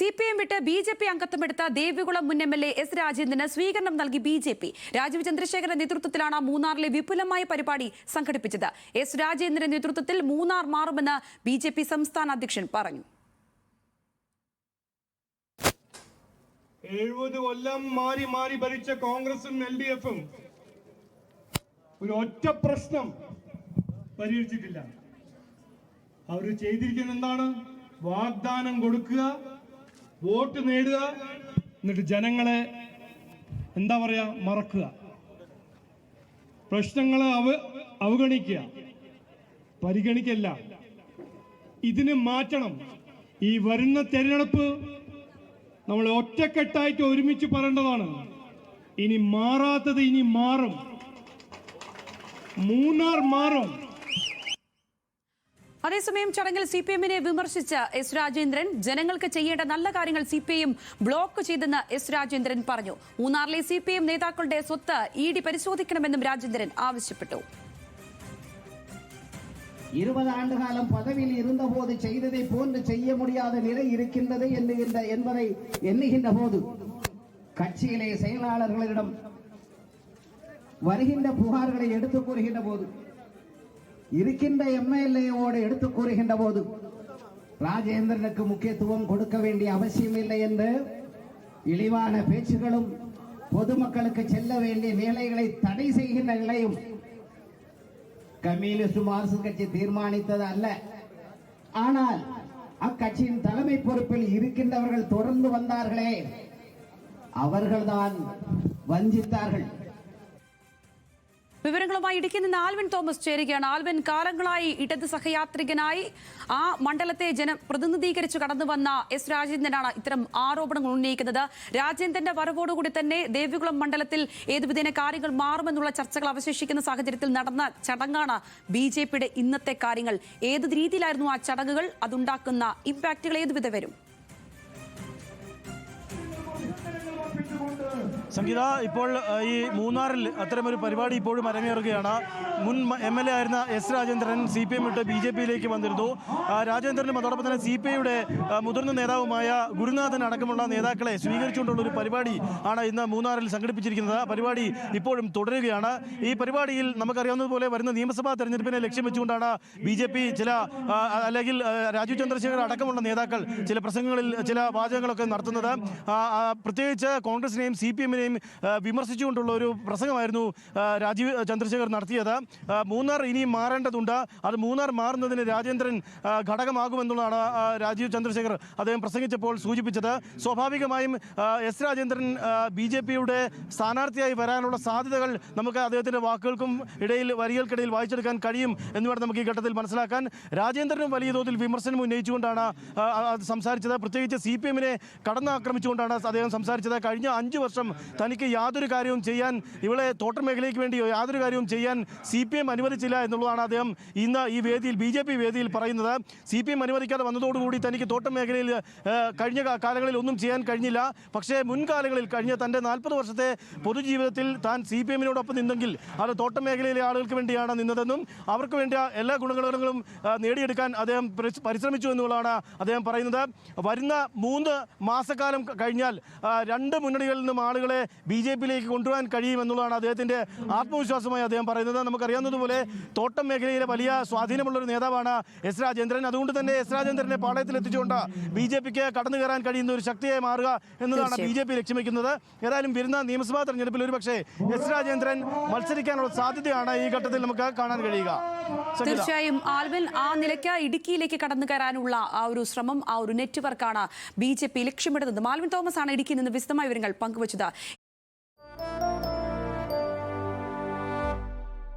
CPM വിട്ട് BJP അംഗത്വമെടുത്ത Devikulam മുൻ MLA S. രാജേന്ദ്രന് സ്വീകരണം നൽകി BJP. രാജീവ് ചന്ദ്രശേഖരന്റെ നേതൃത്വത്തിലാണ് മൂന്നാറിലെ വിപുലമായ പരിപാടി സംഘടിപ്പിച്ചത്. S. രാജേന്ദ്രന്റെ നേതൃത്വത്തിൽ മൂന്നാർ മാറുമെന്ന് BJP സംസ്ഥാന അധ്യക്ഷൻ പറഞ്ഞു. 70 കൊല്ലം മാറി മാറി ഭരിച്ച കോൺഗ്രസും LDFും ഒരു ഒറ്റ പ്രശ്നം പരിഹരിച്ചിട്ടില്ല. അവർ ചെയ്തിരിക്കുന്നത് എന്താണ്? വാഗ്ദാനം കൊടുക്കുക, വോട്ട് നേടുക, എന്നിട്ട് ജനങ്ങളെ എന്താ പറയാ മറക്കുക, പ്രശ്നങ്ങളെ അവഗണിക്കുക, പരിഗണിക്കല്ല. ഇതിന് മാറ്റണം. ഈ വരുന്ന തെരഞ്ഞെടുപ്പ് നമ്മൾ ഒറ്റക്കെട്ടായിട്ട് ഒരുമിച്ച് പറയേണ്ടതാണ്. ഇനി മാറാത്തത് ഇനി മാറും. മൂന്നാർ മാറും. അതേസമയം ചടങ്ങിൽ CPM-നെ വിമർശിച്ച S. രാജേന്ദ്രൻ ജനങ്ങൾക്ക് ചെയ്യേണ്ട നല്ല കാര്യങ്ങൾ CPM ബ്ലോക്ക് ചെയ്തെന്ന് S. രാജേന്ദ്രൻ പറഞ്ഞു. മൂന്നാറിലെ CPM നേതാക്കളുടെ സ്വത്ത് ED പരിശോധിക്കണമെന്നും രാജേന്ദ്രൻ ആവശ്യപ്പെട്ടു. 20 ஆண்டுகாலம் பதவியில் இருந்தபோது செய்ததை போன்று செய்ய முடியாத நிலை இருக்கின்றது என்பதை எண்ணுகின்ற போது கட்சியிலே செயலாளர்களிடம் வருகின்ற புகார்களை எடுத்துக் கூறுகின்ற போது இருக்கின்ற MLA-வோடு எடுத்துக் கூறுகின்ற போது ராஜேந்திரனுக்கு முக்கியத்துவம் கொடுக்க வேண்டிய அவசியம் இல்லை என்று இழிவான பேச்சுகளும் பொதுமக்களுக்கு செல்ல வேண்டிய வேலைகளை தடை செய்கின்ற நிலையும் கம்யூனிஸ்ட் மார்க்சிஸ்ட் கட்சி தீர்மானித்தது அல்ல. ஆனால் அக்கட்சியின் தலைமை பொறுப்பில் இருக்கின்றவர்கள் தொடர்ந்து வந்தார்களே, அவர்கள்தான் வஞ்சித்தார்கள். വിവരങ്ങളുമായി ഇടുക്കിയിൽ നിന്ന് ആൽവിൻ തോമസ് ചേരുകയാണ്. ആൽവിൻ, കാലങ്ങളായി ഇടത് സഹയാത്രികനായി ആ മണ്ഡലത്തെ പ്രതിനിധീകരിച്ചു കടന്നു വന്ന S. രാജേന്ദ്രനാണ് ഇത്തരം ആരോപണങ്ങൾ ഉന്നയിക്കുന്നത്. രാജേന്ദ്രന്റെ വരവോടുകൂടി തന്നെ ദേവികുളം മണ്ഡലത്തിൽ ഏതുവിധേന കാര്യങ്ങൾ മാറുമെന്നുള്ള ചർച്ചകൾ അവശേഷിക്കുന്ന സാഹചര്യത്തിൽ നടന്ന ചടങ്ങാണ് BJP-യുടെ ഇന്നത്തെ കാര്യങ്ങൾ. ഏത് രീതിയിലായിരുന്നു ആ ചടങ്ങുകൾ? അതുണ്ടാക്കുന്ന ഇമ്പാക്റ്റുകൾ ഏതുവിധ വരും? സംഗീത, ഇപ്പോൾ ഈ മൂന്നാറിൽ അത്തരമൊരു പരിപാടി ഇപ്പോഴും അരങ്ങേറുകയാണ്. മുൻ MLA ആയിരുന്ന S. രാജേന്ദ്രൻ CPM വിട്ട് BJP-യിലേക്ക് വന്നിരുന്നു. രാജേന്ദ്രനും അതോടൊപ്പം തന്നെ CPI-യുടെ മുതിർന്ന നേതാവുമായ ഗുരുനാഥൻ അടക്കമുള്ള നേതാക്കളെ സ്വീകരിച്ചുകൊണ്ടുള്ള ഒരു പരിപാടി ആണ് ഇന്ന് മൂന്നാറിൽ സംഘടിപ്പിച്ചിരിക്കുന്നത്. ആ പരിപാടി ഇപ്പോഴും തുടരുകയാണ്. ഈ പരിപാടിയിൽ നമുക്കറിയാവുന്നതുപോലെ വരുന്ന നിയമസഭാ തെരഞ്ഞെടുപ്പിനെ ലക്ഷ്യം വെച്ചുകൊണ്ടാണ് BJP അല്ലെങ്കിൽ രാജീവ് ചന്ദ്രശേഖർ അടക്കമുള്ള നേതാക്കൾ ചില പ്രസംഗങ്ങളിൽ ചില വാചകങ്ങളൊക്കെ നടത്തുന്നത്. പ്രത്യേകിച്ച് കോൺഗ്രസിനെയും CPM-നെയും വിമർശിച്ചുകൊണ്ടുള്ള ഒരു പ്രസംഗമായിരുന്നു രാജീവ് ചന്ദ്രശേഖർ നടത്തിയത്. മൂന്നാർ ഇനിയും മാറേണ്ടതുണ്ട്, അത് മൂന്നാർ മാറുന്നതിന് രാജേന്ദ്രൻ ഘടകമാകുമെന്നുള്ളതാണ് രാജീവ് ചന്ദ്രശേഖർ അദ്ദേഹം പ്രസംഗിച്ചപ്പോൾ സൂചിപ്പിച്ചത്. സ്വാഭാവികമായും S. രാജേന്ദ്രൻ BJP-യുടെ സ്ഥാനാർത്ഥിയായി വരാനുള്ള സാധ്യതകൾ നമുക്ക് അദ്ദേഹത്തിൻ്റെ വാക്കുകൾക്കും വരികൾക്കിടയിൽ വായിച്ചെടുക്കാൻ കഴിയും എന്ന് വേണം നമുക്ക് ഈ ഘട്ടത്തിൽ മനസ്സിലാക്കാൻ. രാജേന്ദ്രനും വലിയ തോതിൽ വിമർശനം ഉന്നയിച്ചുകൊണ്ടാണ് സംസാരിച്ചത്. പ്രത്യേകിച്ച് CPM-നെ കടന്നാക്രമിച്ചുകൊണ്ടാണ് അദ്ദേഹം സംസാരിച്ചത്. കഴിഞ്ഞ 5 വർഷം തനിക്ക് യാതൊരു കാര്യവും ചെയ്യാൻ, ഇവിടെ തോട്ടം മേഖലയ്ക്ക് വേണ്ടിയോ യാതൊരു കാര്യവും ചെയ്യാൻ CPM അനുവദിച്ചില്ല എന്നുള്ളതാണ് അദ്ദേഹം ഇന്ന് ഈ വേദിയിൽ BJP വേദിയിൽ പറയുന്നത്. CPM അനുവദിക്കാതെ വന്നതോടുകൂടി തനിക്ക് തോട്ടം മേഖലയിൽ കഴിഞ്ഞ കാലങ്ങളിൽ ഒന്നും ചെയ്യാൻ കഴിഞ്ഞില്ല. പക്ഷേ മുൻകാലങ്ങളിൽ കഴിഞ്ഞ തൻ്റെ 40 വർഷത്തെ പൊതുജീവിതത്തിൽ താൻ CPM-നോടൊപ്പം നിന്നെങ്കിൽ അത് തോട്ടം മേഖലയിലെ ആളുകൾക്ക് വേണ്ടിയാണ് നിന്നതെന്നും അവർക്ക് വേണ്ട എല്ലാ ഗുണങ്ങളും നേടിയെടുക്കാൻ അദ്ദേഹം പരിശ്രമിച്ചു എന്നുള്ളതാണ് അദ്ദേഹം പറയുന്നത്. വരുന്ന 3 മാസക്കാലം കഴിഞ്ഞാൽ 2 മുന്നണികളിൽ നിന്നും ആളുകളെ BJP-യിലേക്ക് കൊണ്ടുവരാൻ കഴിയുമെന്നുള്ളതാണ് അദ്ദേഹത്തിൻ്റെ ആത്മവിശ്വാസമായി അദ്ദേഹം പറയുന്നത്. നമുക്കറിയാവുന്നതുപോലെ തോട്ടം മേഖലയിലെ വലിയ സ്വാധീനമുള്ളൊരു നേതാവാണ് S. രാജേന്ദ്രൻ. അതുകൊണ്ട് തന്നെ S. രാജേന്ദ്രനെ പാളയത്തിലെത്തിച്ചുകൊണ്ട് BJP-ക്ക് കടന്നു കയറാൻ കഴിയുന്ന ഒരു ശക്തിയായി മാറുക എന്നതാണ് BJP ലക്ഷ്യം വയ്ക്കുന്നത്. ഏതായാലും വരുന്ന നിയമസഭാ തെരഞ്ഞെടുപ്പിൽ ഒരുപക്ഷെ S. രാജേന്ദ്രൻ മത്സരിക്കാനുള്ള സാധ്യതയാണ് ഈ ഘട്ടത്തിൽ നമുക്ക് കാണാൻ കഴിയുക. തീർച്ചയായും ആൽവിൻ, ആ നിലയ്ക്ക് ഇടുക്കിയിലേക്ക് കടന്നു കയറാനുള്ള ആ ഒരു ശ്രമം, ആ ഒരു നെറ്റ്വർക്കാണ് BJP ലക്ഷ്യമിടുന്നത്. ആൽവിൻ തോമസ് ആണ് ഇടുക്കിയിൽ നിന്ന് വിശദമായ വിവരങ്ങൾ പങ്കുവച്ചത്.